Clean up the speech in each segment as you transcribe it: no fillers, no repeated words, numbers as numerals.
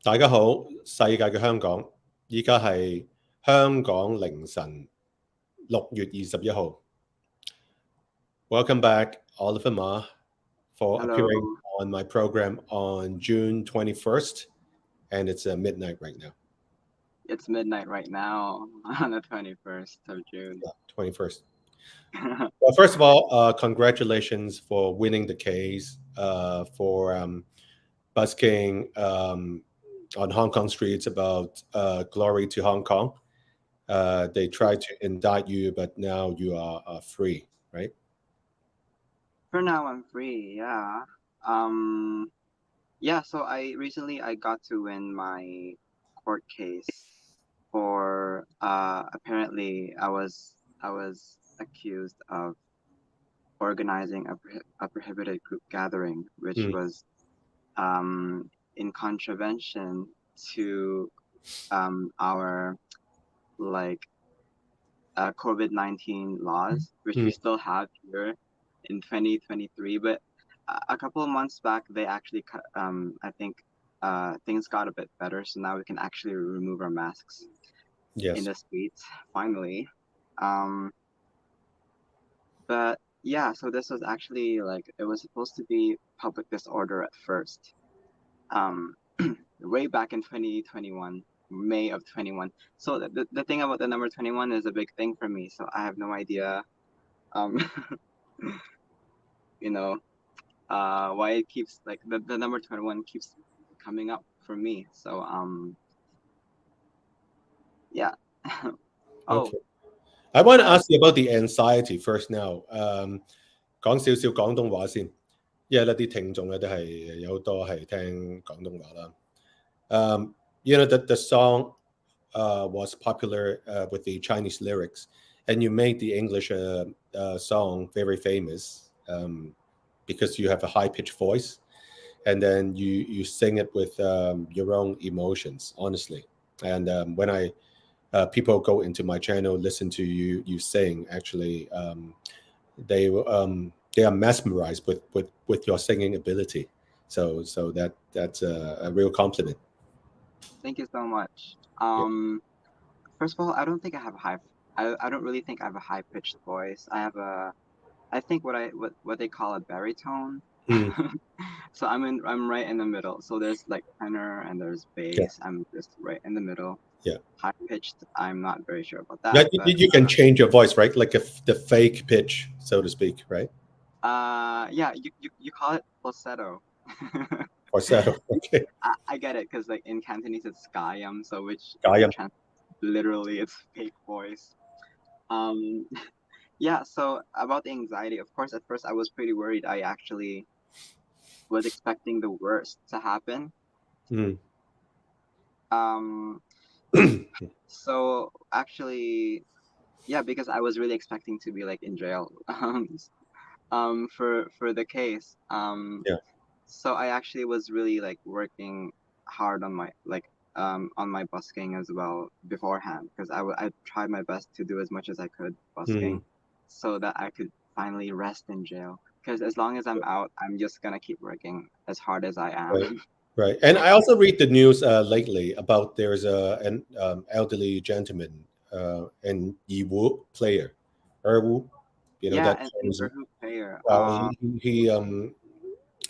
大家好，世界嘅香港，依家係香港凌晨6月21號。Welcome back, Oliver Ma, for appearing Hello, on my program on June 21st, and it's midnight right now. it's midnight right now on the 21st of June. 21st. Well, first of all, congratulations for winning the case for busking on Hong Kong streets about glory to Hong Kong. They tried to indict you, but now you are free, right? For now, I'm free. Yeah. Um. Yeah. So I got to win my court case for apparently I was accused of organizing a prohibited group gathering, which Mm, was in contravention to our like COVID-19 laws, which we mm, still have here in 2023. But a couple of months back, they actually, I think, things got a bit better. So now we can actually remove our masks in yes. the streets, finally. Um, but yeah, so this was actually like, it was supposed to be public disorder at first. Um, way back in 2021, May of 21. So the thing about the number 21 is a big thing for me. So I have no idea, um, you know, why it keeps like the number 21 keeps coming up for me. So yeah. Oh, Okay. I want to uh, ask you about the anxiety first now. 講少少廣東話先，因為呢啲聽眾咧都係有好多係聽廣東話啦。You know that the song was popular with the Chinese lyrics, and you made the English song very famous because you have a high pitched voice, and then you sing it with your own emotions, honestly. And when I people go into my channel, listen to you sing, actually, they are mesmerized with your singing ability. So that's a real compliment. thank you so much. Yeah. First of all, I don't think I have a high. I don't really think I have a high pitched voice. I think what they call a baritone. Mm, So I'm right in the middle. So there's like tenor and there's yeah. bass. I'm just right in the middle. Yeah. High pitched, I'm not very sure about Yeah, that, but you can change your voice, right? Like the fake pitch, so to speak, right? yeah, you call it falsetto. Falsetto. Okay. I get it because like in Cantonese it's gayam, so which if you Kaya. trans literally it's fake voice. Um, yeah. So about the anxiety, of course, at first I was pretty worried. I actually was expecting the worst to happen. Mm. Um, so actually, yeah, because I was really expecting to be like in jail. For the case. Yeah. So I actually was really like working hard on my on my busking as well beforehand because I tried my best to do as much as I could Mm. busking so that I could finally rest in jail. Because as long as I'm out, I'm just gonna keep working as hard as I Right. am. Right. And I also read the news lately about there's an elderly gentleman, an Yiwu player, Erwu, you know Yeah, that. and Erhu player. Well,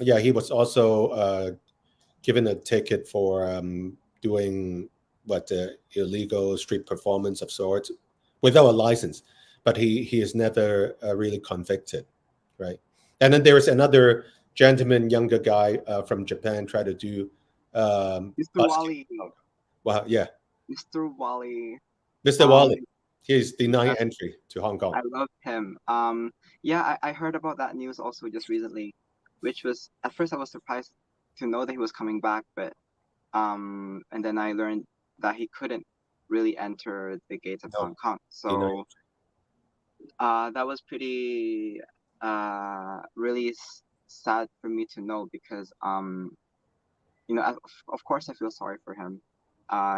yeah, he was also given a ticket for doing what illegal street performance of sorts without a license, but he is never really convicted, right? And then there is another gentleman, younger guy from Japan, try to do Mr. busking. Wally, Well, yeah, Mr. Wally. Mr. Um, Wally, he is denying entry to Hong Kong. I love him. Yeah, I heard about that news also just recently, which was at first I was surprised to know that he was coming back, but and then I learned that he couldn't really enter the gates of No, Hong Kong. deny. So that was pretty really sad for me to know because you know of course I feel sorry for him.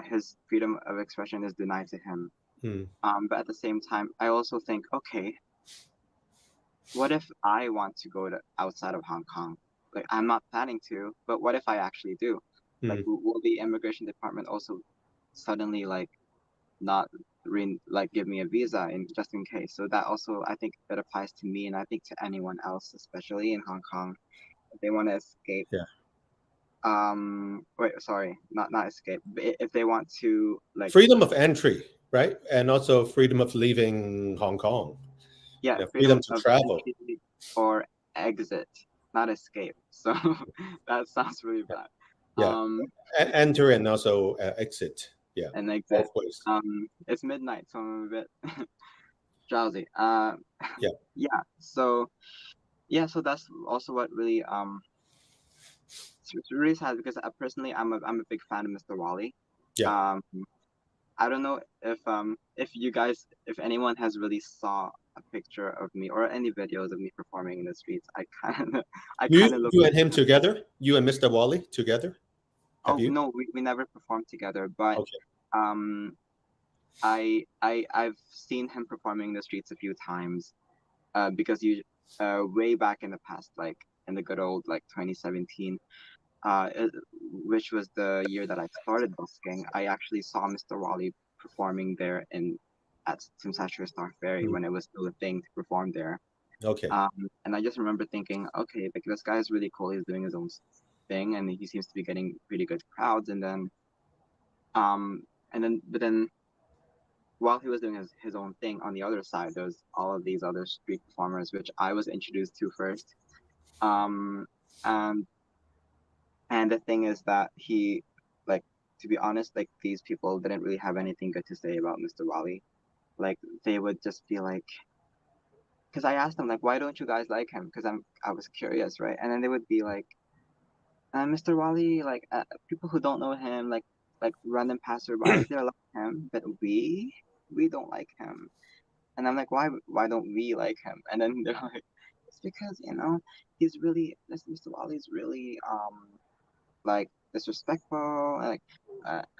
His freedom of expression is denied to him. Mm, But at the same time, I also think, okay, what if I want to go to outside of Hong Kong? Like I'm not planning to, but what if I actually do? Like, will the immigration department also suddenly like not like give me a visa just in case? So that also, I think it applies to me, and I think to anyone else, especially in Hong Kong, if they want to escape. Yeah. Wait, sorry, not escape. But if they want to like Freedom of entry, right? And also freedom of leaving Hong Kong. yeah, Freedom to of travel. entry or exit, not escape. So that sounds really bad. Yeah. Enter and also exit. Yeah. And exit. Both ways. It's midnight, so I'm a bit drowsy. Yeah. Yeah. So so that's also what really it's really sad because personally I'm a big fan of Mr. Wally. Yeah. Um, I don't know if you guys, if anyone has really saw a picture of me or any videos of me performing in the streets. I kind of look You like and him together? You and Mr. Wally together? Have oh you? no, we never performed together, but Okay. um I've seen him performing in the streets a few times because you way back in the past, like in the good old like 2017, uh, it- which was the year that I started busking. I actually saw Mr. Wally performing there at Sim Star Ferry when it was still a thing to perform there. Okay. And I just remember thinking, okay, like this guy's really cool. He's doing his own thing, and he seems to be getting pretty good crowds. Um, but then while he was doing his own thing on the other side, there's all of these other street performers, which I was introduced to first. Um, and and the thing is that like, to be honest, like these people didn't really have anything good to say about Mr. Wally. Like they would just be like, because I asked them like, why don't you guys like him? Because I was curious, right? And then they would be like, Mr. Wally, like people who don't know him, like random passerbys, they like him, but we don't like him. And I'm like, why don't we like him? And then they're like, it's because this Mr. Wally's really like disrespectful, like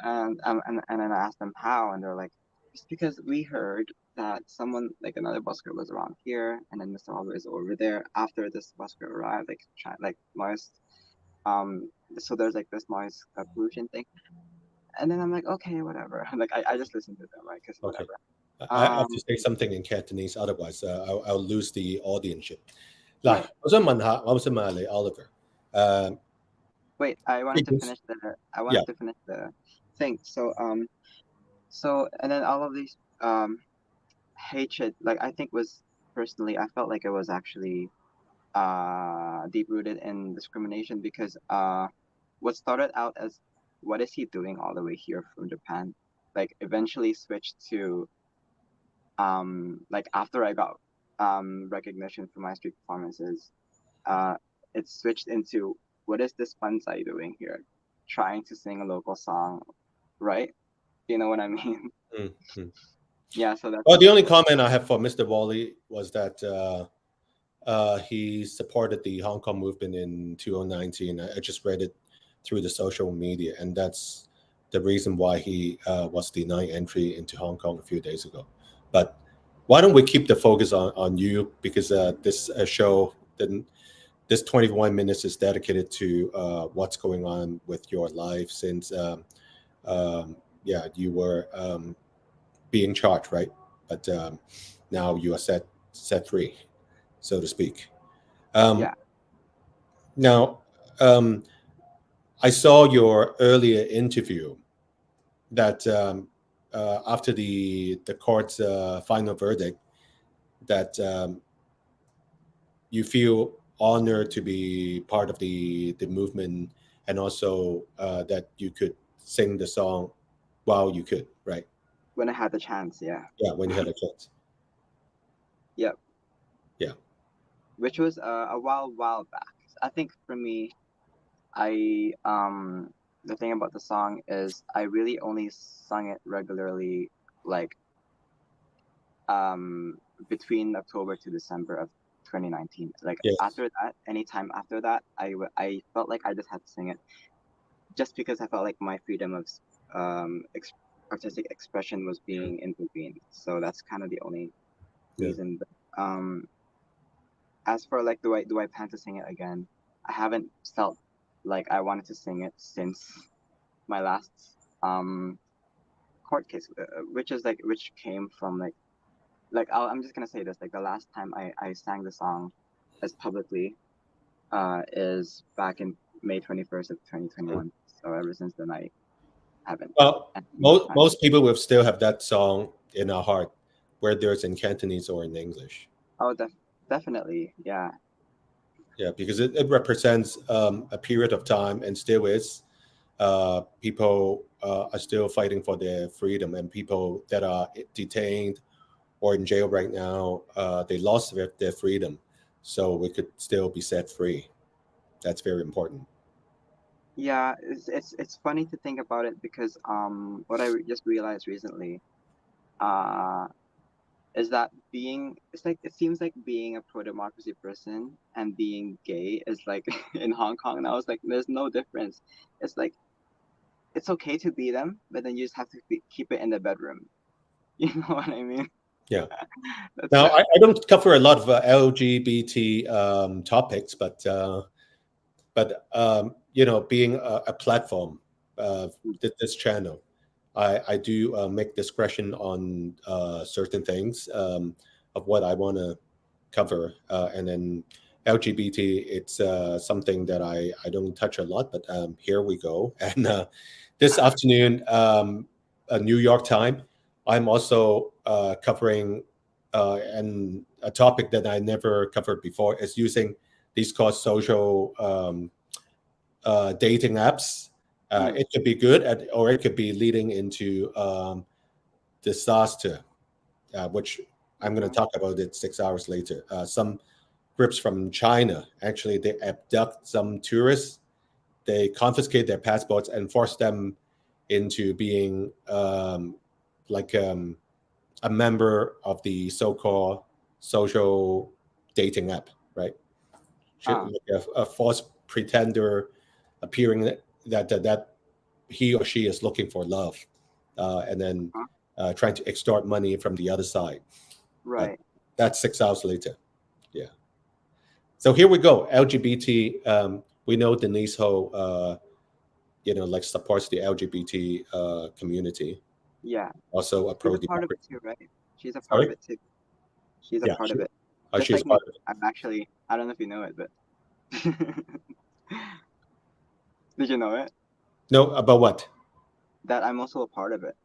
and then I asked them how, and they're like, it's because we heard that someone like another busker was around here, and then Mr. Wally is over there after this busker arrived, like noise, so there's like this noise pollution thing, and then I'm like, okay, whatever, like I just listened to them, right? Because Okay. whatever. I have to Um, say something in Cantonese, otherwise I'll lose the audience. 嗱，right. 我想問下你 Oliver，Wait, I wanted to finish yeah, the thing. So and then all of these hatred, like I think was personally, I felt like it was actually deep rooted in discrimination because what started out as what is he doing all the way here from Japan, like eventually switched to like after I got recognition for my street performances, uh it switched into what is this Banzai doing here, trying to sing a local song, right? You know what I mean? Yeah, so that's Well, the only comment I have for Mr. Wally was that he supported the Hong Kong movement in 2019. I just read it through the social media, and that's the reason why he was denied entry into Hong Kong a few days ago. But why don't we keep the focus on you, because this show didn't. This 21 minutes is dedicated to what's going on with your life since yeah, you were being charged, right? But now you are set free, so to speak. Um, yeah. Now, I saw your earlier interview that after the court's final verdict, that you feel honored to be part of the movement, and also that you could sing the song while you could, right? When I had the chance, yeah. Yeah, when you had a chance. Yep. Yeah. Which was a while back. I think for me, the thing about the song is I really only sung it regularly like between October to December of 2019. Like Yes. after that, anytime after that, I felt like I just had to sing it just because I felt like my freedom of artistic expression was being intervened. So that's kind of the only Yeah. reason. But, as for like, do I plan to sing it again? I haven't felt like I wanted to sing it since my last court case, which came from I'm just gonna say this, like the last time I sang the song as publicly is back in May 21st of 2021. So ever since then I haven't Well, had more time. most people will still have that song in our heart, whether it's in Cantonese or in English. Oh, definitely, yeah. Yeah, because it represents a period of time and still is. People are still fighting for their freedom, and people that are detained or in jail right now, they lost their freedom, so we could still be set free. That's very important. Yeah, it's funny to think about it because what I just realized recently uh is that it seems like being a pro-democracy person and being gay is like in Hong Kong now, it's like there's no difference. It's like it's okay to be them, but then you just have to keep it in the bedroom. You know what I mean? Yeah. That's Now, I don't cover a lot of LGBT topics, but being a platform, this channel, I do make discretion on certain things of what I want to cover, and then LGBT, it's something that I don't touch a lot, but here we go. And this afternoon, New York time, I'm also covering and a topic that I never covered before is using these called social dating apps. It could be good, or it could be leading into disaster, which I'm going to talk about it 6 hours later. Some groups from China actually they abduct some tourists, they confiscate their passports and force them into being like a member of the so-called social dating app, right? ah Like a false pretender appearing that he or she is looking for love, and then uh, trying to extort money from the other side. Uh, right. that's 6 hours later. Yeah. So here we go. LGBT. We know Denise Ho, like supports the LGBT community. Yeah, Also a she's pro a part of it democracy. too, right? She's a part of Sorry. it too. She's a Yeah. part of it, just She's like me. part of it. I'm actually, I don't know if you know it, but did you know it, No, about what? that I'm also a part of it?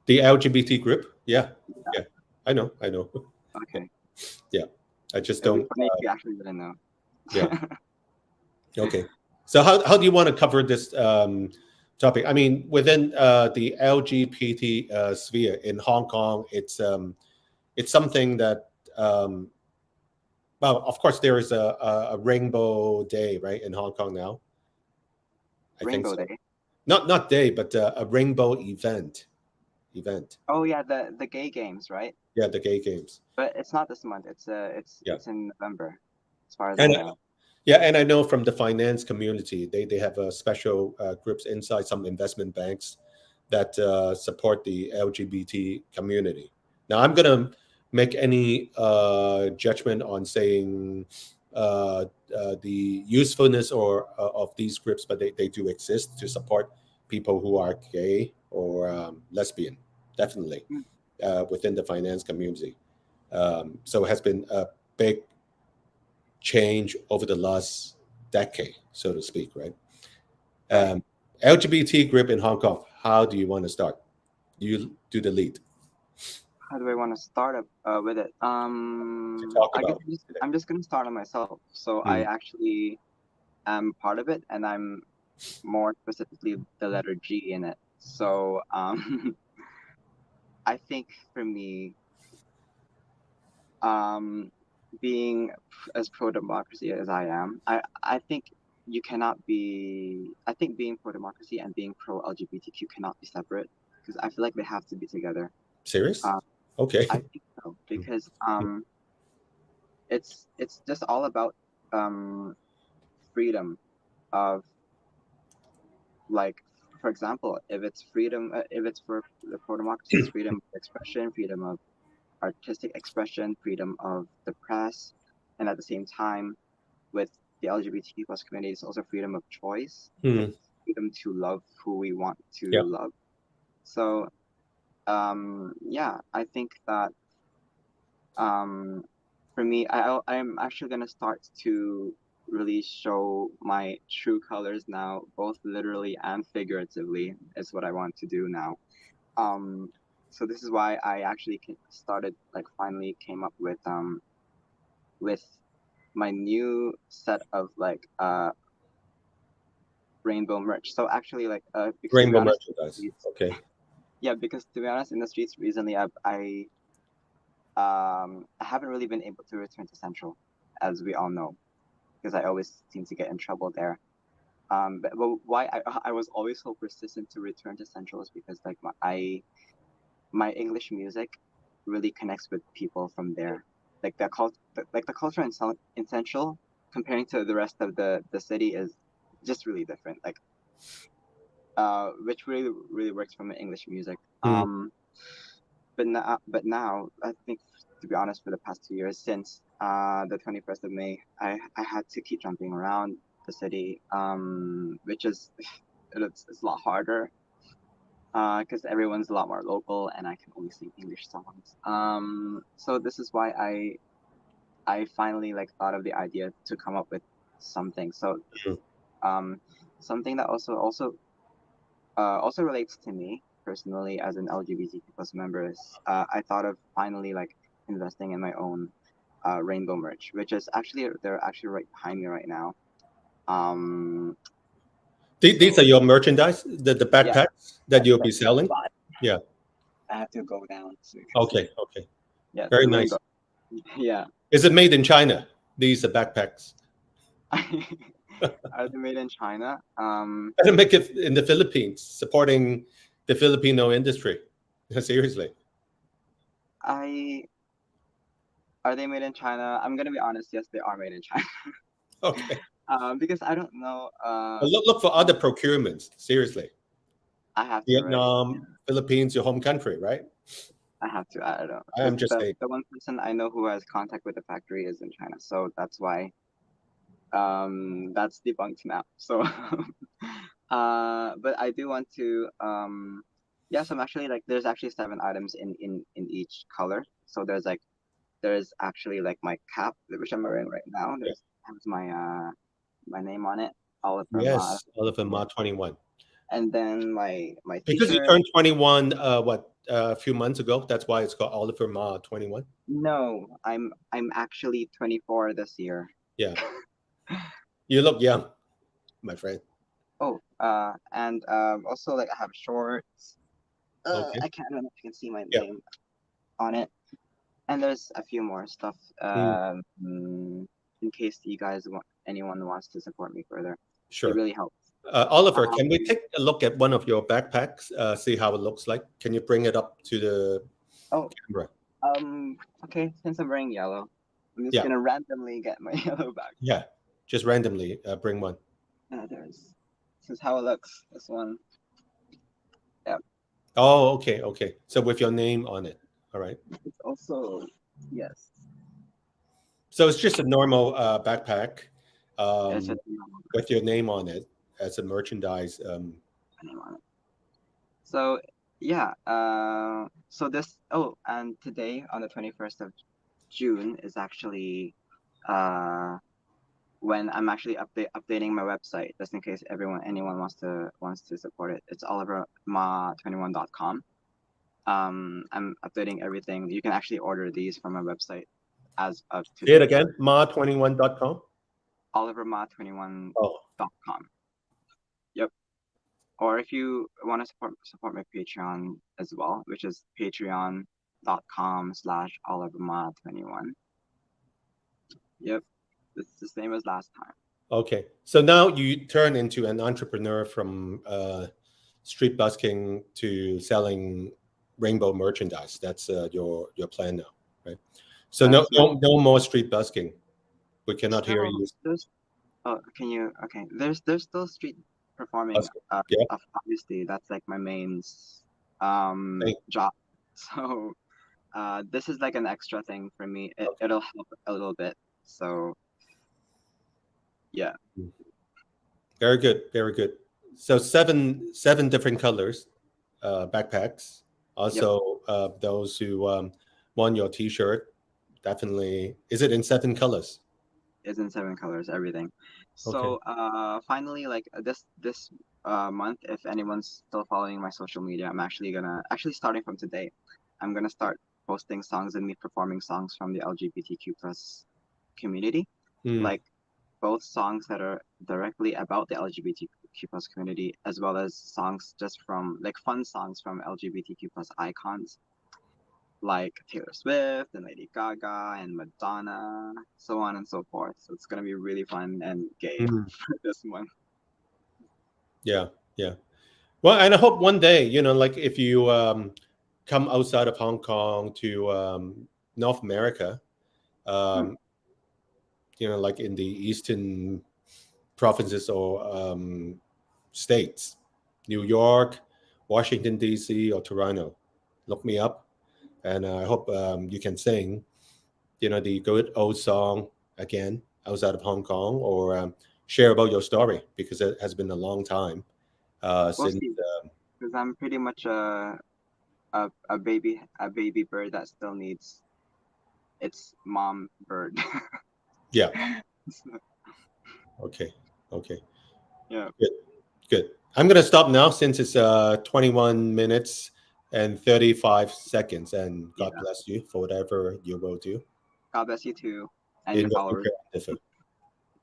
The LGBT group. Yeah. Yeah. Yeah. I know. I know. Okay. Yeah. I just It'd be don't. funny if you actually didn't know. Yeah. Okay. So how do you want to cover this topic? I mean, within the LGBT sphere in Hong Kong, it's something that well, of course, there is a Rainbow Day, right, in Hong Kong now. I think Rainbow so. Day. Not day, but a rainbow event. Event. Oh yeah, the gay games, right? Yeah, the gay games. But it's not this month. Yeah, It's in November, as far as I and know. yeah, and I know from the finance community, they have special groups inside some investment banks that support the LGBT community. Now, I'm gonna make any judgment on saying the usefulness or of these groups, but they do exist to support people who are gay or lesbian, definitely Mm. within the finance community. So it has been a big change over the last decade, so to speak, right? Right. Um, LGBT group in Hong Kong. How do you want to start? You do the lead How do I want to start up with it? to talk I guess about today. I'm just gonna start on myself. So I Mm. actually am part of it, and I'm more specifically the letter G in it. So I think for me, um, being as pro-democracy as I am, I think you cannot be. I think being pro-democracy and being pro-LGBTQ cannot be separate because I feel like they have to be together. Serious? Um, Okay. I think so Mm. because it's just all about freedom of, like, for example, if it's freedom, if it's for the pro-democracy, it's freedom of expression, freedom of artistic expression, freedom of the press, and at the same time with the LGBTQ plus community, it's also freedom of choice. Mm. It's freedom freedom to love who we want to Yeah. love. So yeah, I think that for me, I'm actually gonna start to really show my true colors now, both literally and figuratively, is what I want to do now. So this is why I actually started, like, finally came up with my new set of like rainbow merch. So actually, like, because to be Rainbow honest, merchandise. Okay. yeah, because to be honest, in the streets recently, I haven't really been able to return to Central, as we all know, because I always seem to get in trouble there. But why I was always so persistent to return to Central is because, like, my English music really connects with people from there. Like the culture in Central, comparing to the rest of the city, is just really different. Like, which really works for my English music. But now I think, to be honest, for the past 2 years, since the 21st of May, I had to keep jumping around the city, which is it's a lot harder because everyone's a lot more local and I can only sing English songs. So this is why I finally, like, thought of the idea to come up with something. So something that also relates to me personally as an LGBTQ plus member is I thought of finally, like, investing in my own rainbow merch, which is actually, they're actually right behind me right now. These are your merchandise, the backpacks that you'll be that's selling. Yeah. I have to go down. Okay. Okay. Yeah. Very nice. Yeah. Is it made in China? These are backpacks. Are they made in China? I don't make it in the Philippines, supporting the Filipino industry. Seriously. Are they made in China? I'm gonna be honest. Yes, they are made in China. Okay. Because I don't know. But look for other procurements. Seriously. I have to, right? Vietnam, Philippines, your home country, right? I have to. I don't know. I am just saying. The one person I know who has contact with the factory is in China, so that's why. That's debunked now. So, but I do want to. Yeah. So I'm actually, like, there's actually 7 items in each color. So there's actually, like, my cap, which I'm wearing right now. Has my name on it. Oliver Ma. Yes, Oliver Ma 21. And then my Because you t-shirt. turned 21, a few months ago. That's why it's called Oliver Ma 21. No, I'm actually 24 this year. Yeah. You look young, my friend. Oh, and also, like, I have shorts. Okay. I don't know if you can see my name on it. And there's a few more stuff. In case anyone wants to support me further. Sure. It really helps. Oliver, can we take a look at one of your backpacks? See how it looks like. Can you bring it up to the camera? Okay. Since I'm wearing yellow, I'm just gonna randomly get my yellow back. Yeah, just randomly bring one. This is how it looks. This one. Yeah. Oh, okay, okay. So with your name on it. All right. It's also, yes. So it's just a normal backpack It's with your name on it as a merchandise. name on it. So yeah. So this. Oh, and today on the 21st of June is actually when I'm actually updating my website, just in case anyone wants to support it. It's oliverma21.com. I'm updating everything. You can actually order these from my website as of today. Say it again, ma21.com. oliverma21.com. Yep. Or if you want to support my Patreon as well, which is patreon.com/oliverma21. Yep. It's the same as last time. Okay. So now you turn into an entrepreneur from street busking to selling rainbow merchandise. That's your plan now, right? So no more street busking. We cannot hear you. Can you? Okay. There's still street performing. Obviously, that's like my main job. So this is like an extra thing for me. It'll help a little bit. So yeah. Very good. Very good. So seven different colors, backpacks. Also, those who want your T-shirt, definitely. Is it in 7 colors? It's in 7 colors, everything. Okay. So finally, like this month, if anyone's still following my social media, I'm actually starting from today, I'm gonna start posting songs and me performing songs from the LGBTQ plus community, Mm. like both songs that are directly about the LGBTQ plus community, as well as songs just from like fun songs from LGBTQ plus icons like Taylor Swift and Lady Gaga and Madonna, so on and so forth. So it's gonna be really fun and gay Mm. for this month. Yeah, yeah. Well, and I hope one day, like if you come outside of Hong Kong to North America, Hmm. um, like in the eastern provinces or states, New York, Washington D.C. or Toronto, look me up, and I hope you can sing, the good old song again outside of Hong Kong, or share about your story because it has been a long time We'll since. see, because I'm pretty much a baby bird that still needs its mom bird. Yeah. So, Okay. Okay. yeah. Good. Good. I'm gonna stop now since it's 21 minutes and 35 seconds, and God Yeah. bless you for whatever you will do God bless you too and in your the followers. future endeavor.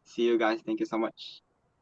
See you guys. Thank you so much.